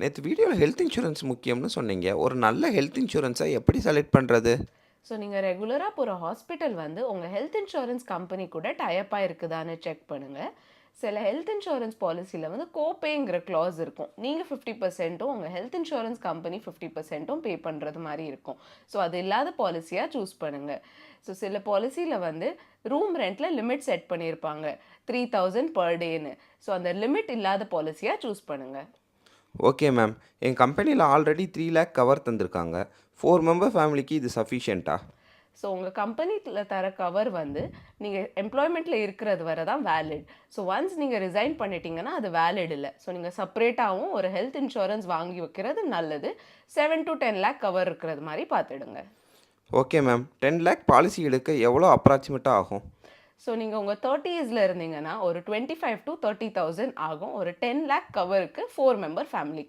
நேத்து வீடியோல health insurance முக்கியம்னு சொன்னீங்க. ஒரு நல்ல ஹெல்த் இன்சூரன்ஸ எப்படி செலக்ட் பண்றது? ஸோ நீங்கள் ரெகுலராக போகிற ஹாஸ்பிட்டல் வந்து உங்கள் ஹெல்த் இன்சூரன்ஸ் கம்பெனி கூட டைப்பாக இருக்குதான்னு செக் பண்ணுங்கள். சில ஹெல்த் இன்சூரன்ஸ் பாலிசியில் வந்து கோபேங்கிற clause இருக்கும். நீங்கள் 50%ம் உங்கள் ஹெல்த் இன்சூரன்ஸ் கம்பெனி 50%ம் பே பண்ணுறது மாதிரி இருக்கும். ஸோ அது இல்லாத பாலிசியாக சூஸ் பண்ணுங்கள். ஸோ சில பாலிசியில் வந்து ரூம் ரெண்ட்டில் லிமிட் செட் பண்ணியிருப்பாங்க 3000 பர் டேன்னு. ஸோ அந்த லிமிட் இல்லாத பாலிசியாக சூஸ் பண்ணுங்கள். Okay ma'am. என் கம்பெனில ஆல்ரெடி 3,00,000 கவர் தந்திருக்காங்க. 4 மெம்பர் ஃபேமிலிக்கு இது சஃபிஷியன்ட்டா? ஸோ உங்கள் கம்பெனியில் தர கவர் வந்து நீங்கள் எம்ப்ளாய்மெண்ட்டில் இருக்கிறது வரை தான் வேலிட். ஸோ ஒன்ஸ் நீங்கள் ரிசைன் பண்ணிட்டீங்கன்னா அது வேலிட் இல்லை. ஸோ நீங்கள் செப்பரேட்டாகவும் ஒரு ஹெல்த் இன்சூரன்ஸ் வாங்கி வைக்கிறது நல்லது. 7 to 10 lakh கவர் இருக்கிறது மாதிரி பார்த்துடுங்க. Okay ma'am. 10,00,000 பாலிசி எடுக்க எவ்வளோ அப்ராக்ஸிமேட்டா ஆகும்? ஸோ நீங்கள் உங்கள் 30s இருந்தீங்கன்னா ஒரு 25 to 30,000 ஆகும். ஒரு 10 lakh கவருக்கு 4 மெம்பர் ஃபேமிலி.